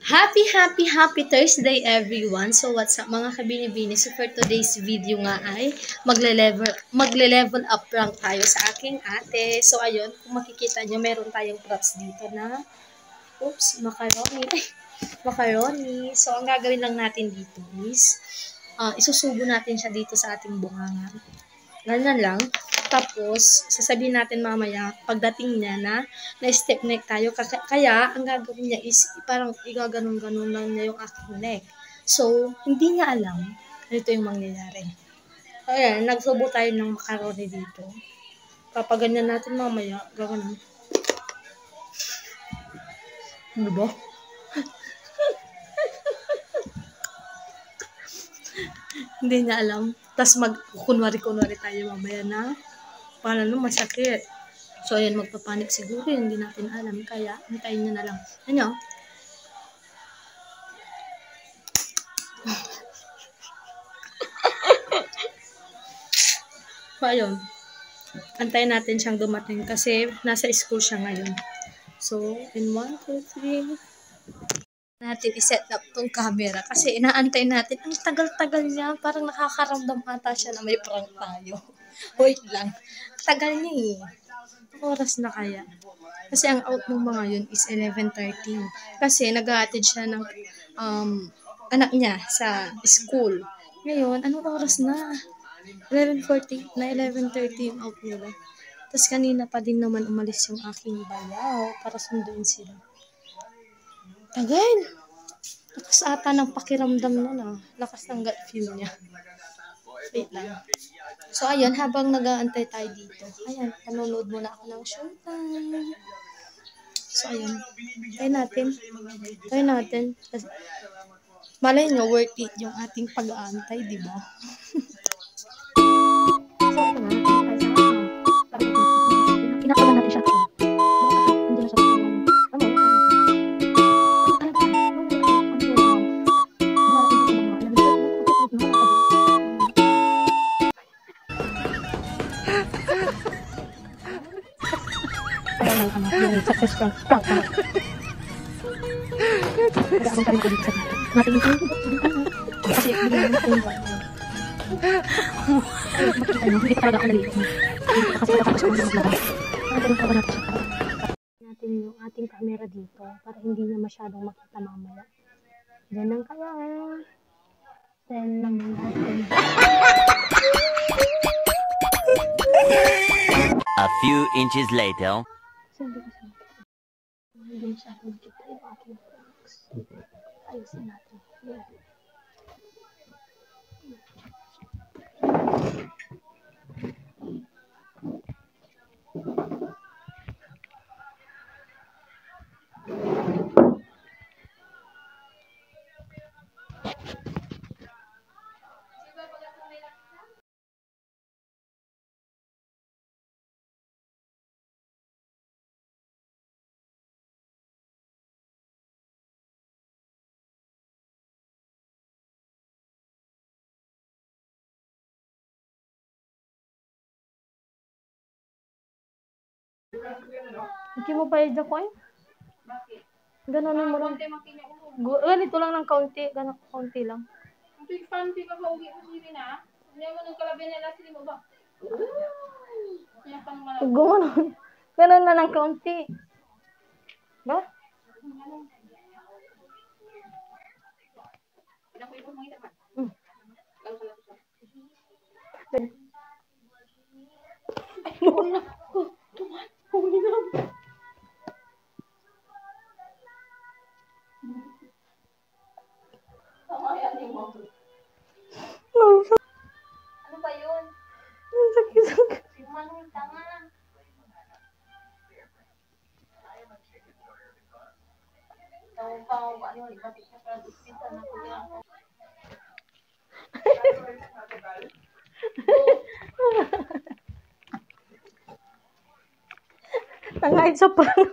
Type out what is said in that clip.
Happy Thursday everyone. So what's up mga kabini-bini? So for today's video nga ay magle-level up prank tayo sa aking ate. So ayun, kung makikita nyo meron tayong props dito na macaroni. Macaroni. So ang gagawin lang natin dito is isusubo natin siya dito sa ating bunganga. Ganyan lang. Tapos, sasabihin natin mamaya, pagdating niya na step neck tayo. Kaya, ang gagawin niya is, parang igaganon-ganon lang niya yung aking neck. So, hindi niya alam ganito yung mangyayari. Ayan, nagsubo tayo ng macaroni dito. Papaganyan natin mamaya, gaganon. Ano ba? Hindi niya alam. Tapos kunwari-kunwari tayo mamaya na paano masakit. So, ayan, magpapanik siguro. Hindi natin alam. Kaya, hintayin niya na lang. Ano? So, ayun. Antayin natin siyang dumating kasi nasa school siya ngayon. So, in 1, 2, 3... natin i-set up tong camera kasi inaantay natin. Ang tagal-tagal niya. Parang nakakaramdam ata siya na may prank tayo. Wait lang. Tagal niya eh. Oras na kaya. Kasi ang out ng mga yun is 11:13. Kasi nag-a-attend siya ng anak niya sa school. Ngayon, anong oras na? 11:40 na 11:30 yung out nila. Tapos kanina pa din naman umalis yung aking bayaw para sunduin sila. Tagal! Lakas ata ng pakiramdam na na. Lakas ng gut feel niya. Wait lang. So, ayun, habang nag-aantay tayo dito, ayan, nanonood muna ako ng showtime. So, ayun. Try natin. Malay nyo, worth it yung ating pag-aantay, di ba? So, ayun nga. Kinakabahan natin siya. Hindi na siya. Success prank. Kasi hindi talaga ako naliit. Kasi natapos ko maglaro. Natin yung ating camera dito para hindi niya masyadong makita mamaya. Diyan lang kaya. Then lang natin. A few inches later. Hindi siya makita yung aking pranks. Ayusin natin. Hindi mo pa yung coin? Bakit? Gano'n mo lang. Ganito lang ng kaunti. Ganun kaunti lang. Ito yung fancy ka pa uwi mo sili na. Hindi mo nung kalabi nila sili mo ba? Gano'n. Ganun na ng kaunti. Ba? Ay, wala. Tuman. Huli na. Ano ba yun? Sakit. Manong tanga. Tawag pa ako, ano, ibatik na para dispita na ko lang. Tangay sa prank.